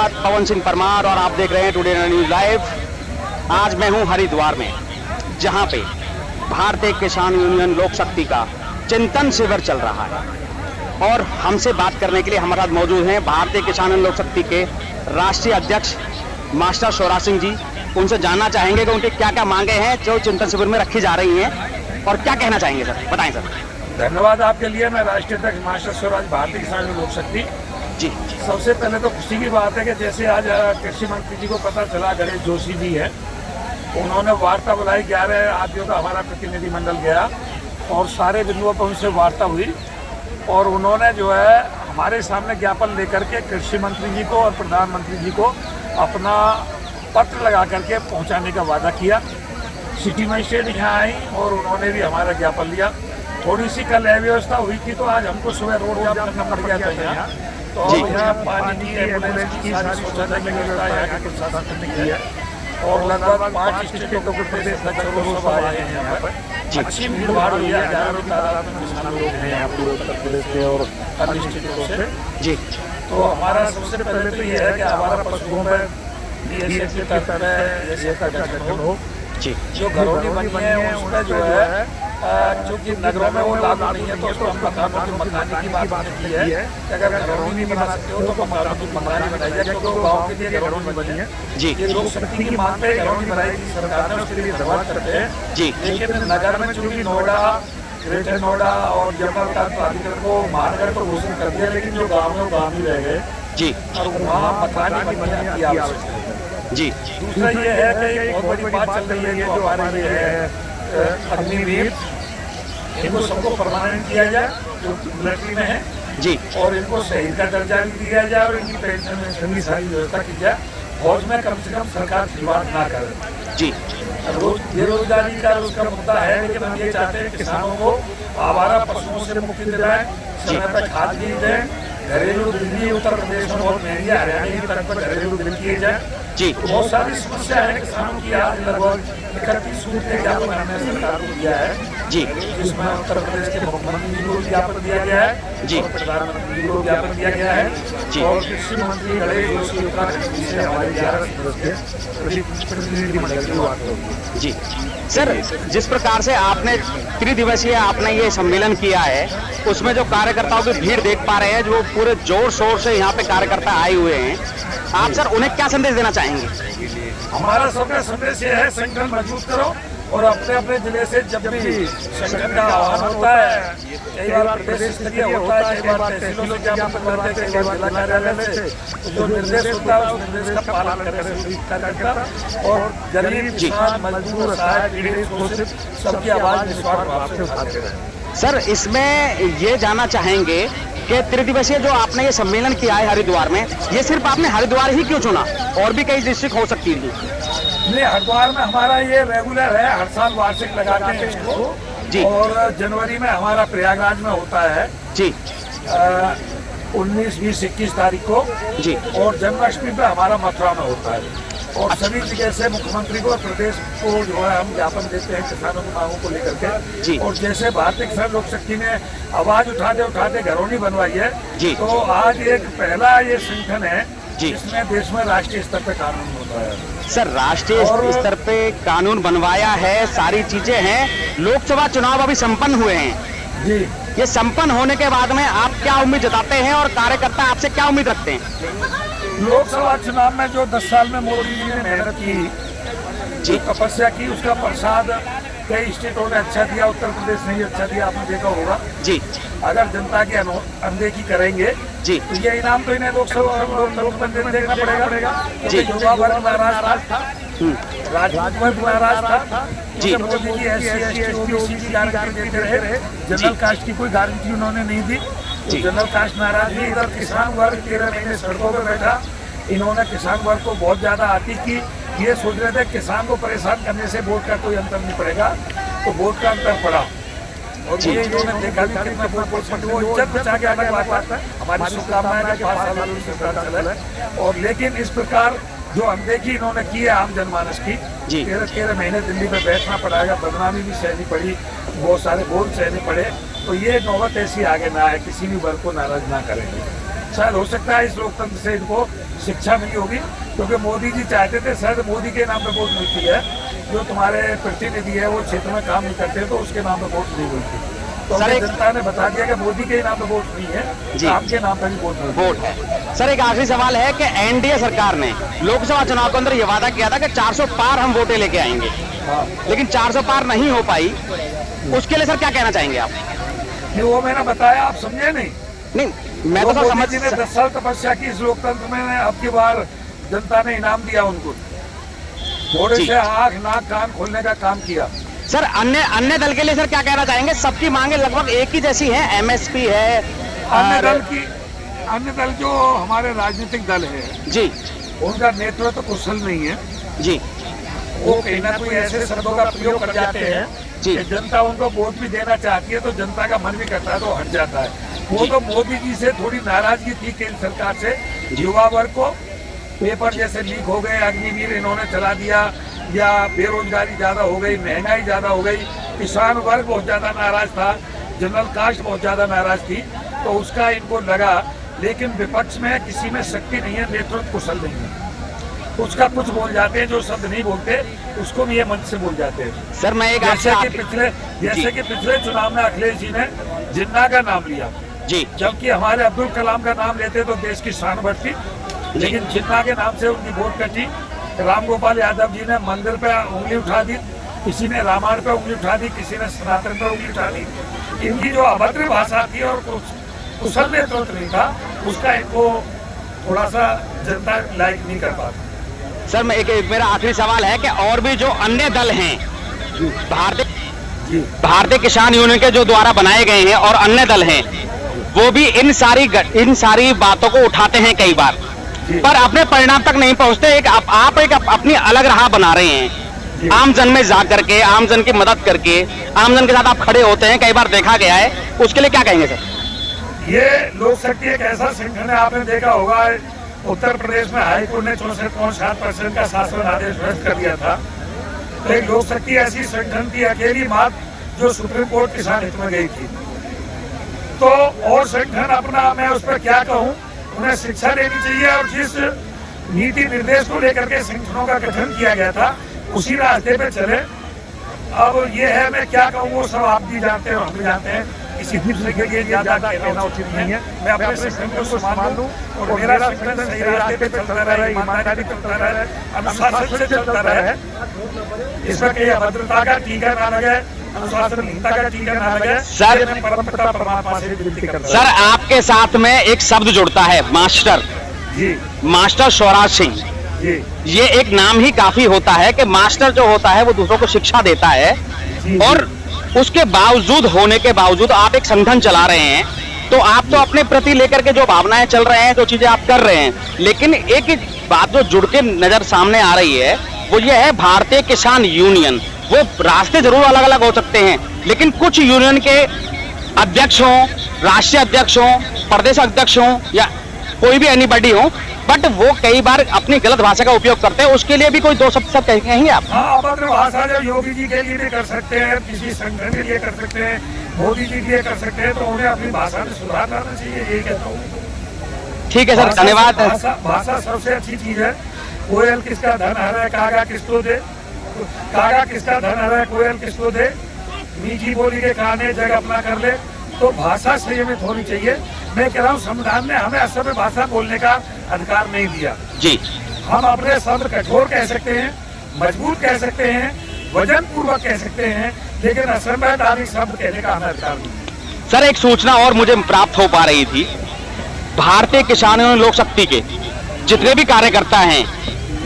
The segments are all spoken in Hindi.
पवन सिंह परमार और आप देख रहे हैं टुडे न्यूज लाइव। आज मैं हूं हरिद्वार में, जहां पे भारतीय किसान यूनियन लोक शक्ति का चिंतन शिविर चल रहा है और हमसे बात करने के लिए हमारे साथ मौजूद हैं भारतीय किसान यूनियन लोक शक्ति के राष्ट्रीय अध्यक्ष मास्टर शिवराज सिंह जी। उनसे जानना चाहेंगे कि उनके क्या क्या मांगे हैं जो चिंतन शिविर में रखी जा रही हैं और क्या कहना चाहेंगे सर, बताएं सर। धन्यवाद आपके लिए। मैं राष्ट्रीय अध्यक्ष मास्टर शिवराज, भारतीय किसान यूनियन लोक शक्ति जी। सबसे पहले तो खुशी की बात है कि जैसे आज कृषि मंत्री जी को पता चला गणेश जोशी जी है, उन्होंने वार्ता बुलाई। 11 आदमियों का हमारा प्रतिनिधिमंडल गया और सारे बिंदुओं पर उनसे वार्ता हुई और उन्होंने जो है हमारे सामने ज्ञापन लेकर के कृषि मंत्री जी को और प्रधानमंत्री जी को अपना पत्र लगा करके पहुंचाने का वादा किया। सिटी मजिस्ट्रेट यहाँ आई और उन्होंने भी हमारा ज्ञापन लिया। थोड़ी सी कल अव्यवस्था हुई थी तो आज हमको सुबह रोड जाम करना पड़ गया था यहाँ। तो अब यहाँ पानी की, एम्बुलेंस की सारी शौचालय की व्यवस्था यहाँ के प्रशासन ने की है और लगभग 5 स्टेटों के प्रदेश लोग आए हैं यहाँ पर। अच्छी भीड़ भाड़ हुई है, हजारों की तादाद में किसान लोग हैं यहाँ पूरे उत्तर प्रदेश के और अन्य स्टेटों से जी। तो हमारा सबसे पहले तो ये है कि हमारा पशुओं में हो जी। जो घरौनी बनी है उसमें जो है क्योंकि नगरों में वो लागू नहीं है तो उसको हम मकानों की मकानी की बात की है। अगर घरौनी नहीं बना सकते हो तो मकानों की मकानी बनाई जाए, क्योंकि गाँव के लिए घरौनी बनी है जी। ये लोग शक्ति की मांग पे घरौनी बनाई थी सरकार ने, उसके लिए धन्यवाद करते हैं जी। लेकिन नगर में चूंकि नोएडा, ग्रेटर नोएडा और जयपुर का प्राधिकरण को महानगर को घोषित कर दिया, लेकिन जो गाँव में वो गाँव ही रह गए जी और वहाँ मकानी बनने की आवश्यकता है जी। दूसरा ये है कि एक बहुत बड़ी बात चल रही है जो हमारे लिए है अग्निवीर, इनको सबको परमानेंट किया जाए जो मिलिट्री में है जी और इनको शहीद का दर्जा भी दिया जाए और इनकी पेंशन की सारी व्यवस्था की जाए। फौज में कम से कम सरकार खिलवाड़ ना करे जी। बेरोजगारी का उसका मुद्दा है, लेकिन हम ये चाहते हैं किसानों को आवारा पशुओं से मुक्ति दिलाएं, समय पर खाद बीज दें। घरेलू बिजली उत्तर प्रदेश में बहुत महंगी, हरियाणा की तरफ पर घरेलू बिजली किए जाए जी। बहुत सारी समस्या है किसानों की। आज लगभग 31 सूट के ज्ञापन हमने सरकार को दिया है जी, जिसमें उत्तर प्रदेश के मुख्यमंत्री जी को ज्ञापन दिया गया है जी, प्रधानमंत्री जी को ज्ञापन दिया गया है जी और कृषि मंत्री गणेश जोशी उत्तराखंड जी से हमारे 11 सदस्य प्रतिनिधिमंडल की बात होगी जी। सर, जिस प्रकार से आपने त्रिदिवसीय आपने ये सम्मेलन किया है उसमें जो कार्यकर्ताओं की भीड़ देख पा रहे हैं, जो पूरे जोर शोर से यहाँ पे कार्यकर्ता आए हुए हैं, आप सर उन्हें क्या संदेश देना चाहेंगे? हमारा सबका संदेश ये है, संगठन मजबूत करो और अपने अपने जिले से जब भी संगठन का आह्वान होता है, कई बार प्रदेश स्तरीय होता है, कई बार तहसीलों से ज्ञापन करते हैं, कई बार जिला कार्यालय से, तो जो निर्देश होता है उस निर्देश का पालन करें और गरीब, किसान, मजदूर, असहाय, पीड़ित, शोषित सबकी आवाज निस्वार्थ भाव से उठाते रहें। सर, इसमें ये जानना चाहेंगे कि त्रिदिवसीय जो आपने ये सम्मेलन किया है हरिद्वार में, ये सिर्फ आपने हरिद्वार ही क्यों चुना? और भी कई डिस्ट्रिक्ट हो सकती थी। नहीं, हरिद्वार में हमारा ये रेगुलर है, हर साल वार्षिक लगाते हैं इसको जी। और जनवरी में हमारा प्रयागराज में होता है जी 19, 20, 21 तारीख को जी और जन्माष्टमी पे हमारा मथुरा में होता है और सभी जगह से मुख्यमंत्री को और प्रदेश को जो है हम ज्ञापन देते हैं किसानों की मांगों को लेकर के जी। और जैसे भारतीय किसान लोक शक्ति ने आवाज उठाते उठाते घरौनी बनवाई है जी, तो आज एक पहला ये संगठन है जिसमें देश में राष्ट्रीय स्तर पे कानून होता है। सर, राष्ट्रीय स्तर पे कानून बनवाया है, सारी चीजें हैं। लोकसभा चुनाव अभी संपन्न हुए हैं जी। ये संपन्न होने के बाद में आप क्या उम्मीद जताते हैं और कार्यकर्ता आपसे क्या उम्मीद रखते हैं? लोकसभा चुनाव में जो 10 साल में मोदी जी ने मेहनत की, जो तपस्या की, उसका प्रसाद कई स्टेटों ने अच्छा दिया, उत्तर प्रदेश ने ही अच्छा दिया, आपने देखा होगा जी। अगर जनता की अनदेखी करेंगे जी तो ये इनाम तो इन्हें लोकसभा में देखना पड़ेगा जी। युवा वर्ग नाराज था, राजनीतिक वर्ग नाराज था जी। Modi ji SC, ST, OBC की गारंटी देते रहे, जनरल कास्ट की कोई गारंटी उन्होंने नहीं दी तो जनरल कास्ट नाराज थी। इधर किसान वर्ग 13 महीने सड़कों पर बैठा, इन्होंने किसान वर्ग को बहुत ज्यादा आती की। ये सोच रहे थे किसान को परेशान करने से वोट का कोई अंतर नहीं पड़ेगा, तो वोट का अंतर पड़ा और ये इन्होंने देखा भी कितना वो इज्जत बचा के अलग बात है। हमारी शुभकामनाएं 5 साल से सरकार चले और लेकिन इस प्रकार जो अनदेखी इन्होंने की है आम जनमानस की, 13 महीने दिल्ली में बैठना पड़ेगा, बदनामी भी सहनी पड़ी, बहुत सारे बोल सहने पड़े, तो ये नौबत ऐसी आगे ना आए, किसी भी वर्ग को नाराज ना करेंगे। शायद हो सकता है इस लोकतंत्र से इनको शिक्षा मिली होगी, क्योंकि मोदी जी चाहते थे शायद मोदी के नाम पे वोट मिलती है, जो तुम्हारे प्रतिनिधि है वो क्षेत्र में काम नहीं करते तो उसके नाम पे वोट नहीं मिलती। तो जनता ने बता दिया कि मोदी के नाम पे वोट नहीं है, आपके नाम पे भी वोट है। सर एक आखिरी सवाल है कि एनडीए सरकार ने लोकसभा चुनाव के अंदर ये वादा किया था कि 400 पार हम वोटें लेके आएंगे, लेकिन 400 पार नहीं हो पाई, उसके लिए सर क्या कहना चाहेंगे आप? नहीं, वो मैंने बताया, आप समझे नहीं? नहीं मैं तो सर समझ, 10 साल तपस्या की इस लोकतंत्र में, अब की बार जनता ने इनाम दिया उनको, थोड़े से आंख नाक कान खोलने का काम किया। सर अन्य दल के लिए सर क्या कहना चाहेंगे? सबकी मांगे लगभग एक ही जैसी हैं, एमएसपी है, अन्य दल जो हमारे राजनीतिक दल है जी, उनका नेतृत्व तो कुशल नहीं है जी, वो कहीं ना कोई ऐसे शब्दों का प्रयोग कर जाते हैं जी, कि जनता उनको वोट भी देना चाहती है तो जनता का मन भी करता है तो हट जाता है। वो तो मोदी जी से थोड़ी नाराजगी थी केंद्र सरकार से, युवा वर्ग को पेपर जैसे लीक हो गए, अग्निवीर इन्होंने चला दिया, या बेरोजगारी ज्यादा हो गई, महंगाई ज्यादा हो गई, किसान वर्ग बहुत ज्यादा नाराज था, जनरल कास्ट बहुत ज्यादा नाराज थी, तो उसका इनको लगा। लेकिन विपक्ष में किसी में शक्ति नहीं है, नेतृत्व कुशल नहीं है, उसका कुछ बोल जाते हैं, जो शब्द नहीं बोलते उसको भी ये मंच से बोल जाते हैं। सर मैं एक जैसे कि पिछले चुनाव में अखिलेश जी ने जिन्ना का नाम लिया जी, जबकि हमारे अब्दुल कलाम का नाम लेते तो देश की शान बढ़ती, लेकिन जिन्ना के नाम से उनकी वोट कटी। राम गोपाल यादव जी ने मंदिर पे उंगली उठा दी, किसी ने रामायण पे उंगली उठा दी, किसी ने सनातन पे उंगली उठा दी। इनकी जो अभद्र भाषा थी और कुशल नेतृत्व नहीं था, उसका इनको थोड़ा सा जनता लाइक नहीं कर पाती। सर मैं मेरा आखिरी सवाल है कि और भी जो अन्य दल हैं भारतीय किसान यूनियन के जो द्वारा बनाए गए हैं और अन्य दल हैं, वो भी इन सारी बातों को उठाते हैं कई बार, पर अपने परिणाम तक नहीं पहुंचते। आप एक अपनी अलग राह बना रहे हैं, आम जन में जा करके, आम जन की मदद करके, आम जन के साथ आप खड़े होते हैं, कई बार देखा गया है, उसके लिए क्या कहेंगे सर? ये लोक शक्ति एक ऐसा संगठन है, आपने देखा होगा उत्तर प्रदेश में हाईकोर्ट ने 64.7% का शासन आदेश रद्द कर दिया था। तो एक लोक शक्ति ऐसी संगठन की अकेली बात जो सुप्रीम कोर्ट किसान हित में गई थी। तो और संगठन अपना, मैं उस पर क्या कहूँ, उन्हें शिक्षा देनी चाहिए और जिस नीति निर्देश को लेकर के संगठनों का गठन किया गया था उसी रास्ते पे चले। अब ये है, मैं क्या कहूँ, वो सब आप भी जानते हैं, हम भी जानते हैं, किसी दूसरे के लिए ज्यादा कहना उचित नहीं है। मैं अपने संगठन को सम्मान दूं और मेरा संगठन सही रास्ते पे चलता रहे, ईमानदारी चलता रहे, अनुशासन से चलता रहे, इसमें कहीं अभद्रता का टीका ना लगे, अनुशासनहीनता का टीका ना लगे। सर मैं परमपिता परमात्मा से विनती करता हूं। सर आपके साथ में एक शब्द जुड़ता है, मास्टर जी, मास्टर स्वराज सिंह जी, ये एक नाम ही काफी होता है कि मास्टर जो होता है वो दूसरों को शिक्षा देता है, और उसके बावजूद होने के बावजूद आप एक संगठन चला रहे हैं, तो आप तो अपने प्रति लेकर के जो भावनाएं चल रहे हैं, जो चीजें आप कर रहे हैं, लेकिन एक बात जो जुड़ के नजर सामने आ रही है वो ये है भारतीय किसान यूनियन। वो रास्ते जरूर अलग अलग हो सकते हैं, लेकिन कुछ यूनियन के अध्यक्ष हों, राष्ट्रीय अध्यक्ष हों, प्रदेश अध्यक्ष हों, या कोई भी एनीबॉडी हो, बट वो कई बार अपनी गलत भाषा का उपयोग करते हैं। उसके लिए भी कोई दो शब्द कहेंगे आप? हाँ, अभद्र भाषा जब योगी जी के लिए भी कर सकते हैं, किसी संगठन के लिए कर सकते हैं, मोदी जी के लिए कर सकते हैं, तो उन्हें अपनी भाषा में सुधार लाना चाहिए, यही कहता हूँ। ठीक है सर, धन्यवाद। भाषा सबसे अच्छी चीज है। कोयल किसका धन हरा है, कागा किसको दे, कागा किसका धन हरा है, कोयल किसको दे, मीठी बोली के खाने जग अपना कर ले। तो भाषा संयमित होनी चाहिए। मैं कह रहा हूँ संविधान ने हमें असभ्य भाषा बोलने का अधिकार नहीं दिया जी। हम अपने शब्द कठोर कह सकते हैं, मजबूत कह सकते हैं, वजन पूर्वक कह सकते हैं, लेकिन असंवैधानिक शब्द कहने का हमें अधिकार नहीं। सर एक सूचना और मुझे प्राप्त हो पा रही थी, भारतीय किसान यूनियन लोक शक्ति के जितने भी कार्यकर्ता हैं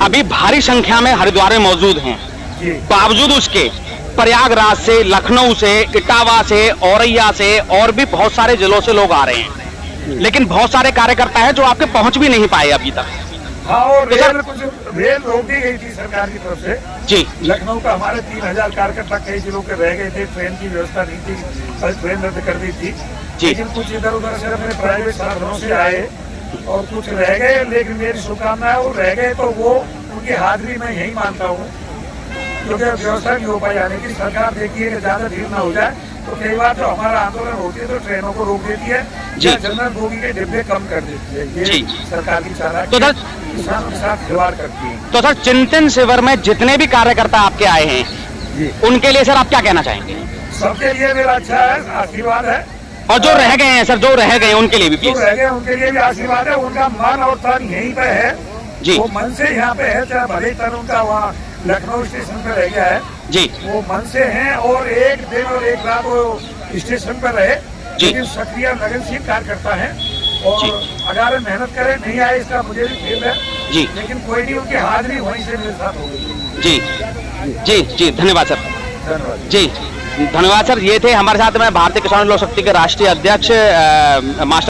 अभी भारी संख्या में हरिद्वार में मौजूद हैं, बावजूद उसके प्रयागराज से, लखनऊ से, इटावा से, औरैया से और भी बहुत सारे जिलों से लोग आ रहे हैं, लेकिन बहुत सारे कार्यकर्ता हैं जो आपके पहुंच भी नहीं पाए अभी तक। हाँ, और रेल रोक दी गई थी सरकार की तरफ से जी। लखनऊ का हमारे 3000 कार्यकर्ता कई जिलों के रह गए थे, ट्रेन की व्यवस्था नहीं थी, कल ट्रेन रद्द कर दी थी। लेकिन कुछ इधर उधर से अपने प्राइवेट साधनों से आए और कुछ रह गए, लेकिन मेरी शुभकामना है वो रह गए तो वो उनकी हाजिरी मैं यही मानता हूँ, क्योंकि व्यवस्था नहीं हो पाई आने की। सरकार देखिए कि ज्यादा भीड़ ना हो जाए, तो कई बार जो हमारा आंदोलन होती है तो ट्रेनों को रोक देती है जी। या जनरल बोगी के डिब्बे कम कर देती है। ये जी। सरकार की चालाकी तो सर- किसानों के साथ खिलवाड़ करती है। तो सर चिंतन शिविर में जितने भी कार्यकर्ता आपके आए हैं जी। उनके लिए सर आप क्या कहना चाहेंगे? सबके लिए मेरा अच्छा है, आशीर्वाद है। और जो रह गए हैं सर, जो रह गए हैं उनके लिए भी जो प्लीज। रह गए उनके लिए भी आशीर्वाद है। उनका मन और तन यहीं पे है जी। वो मन से यहाँ पे है, चाहे भले तन उनका वहाँ लखनऊ स्टेशन पे रह गया है, जी वो मन से हैं और एक दिन और एक रात वो स्टेशन पर रहे। जी। लेकिन सक्रिय लगनशील कार्यकर्ता है और जी। अगर मेहनत करे नहीं आए इसका मुझे भी खेल है, जी लेकिन कोई नहीं, उनकी हाजिरी वहीं से मेरे साथ हो गई। जी जी जी धन्यवाद सर। धन्यवाद। जी धन्यवाद सर। ये थे हमारे साथ में भारतीय किसान लोक शक्ति के राष्ट्रीय अध्यक्ष मास्टर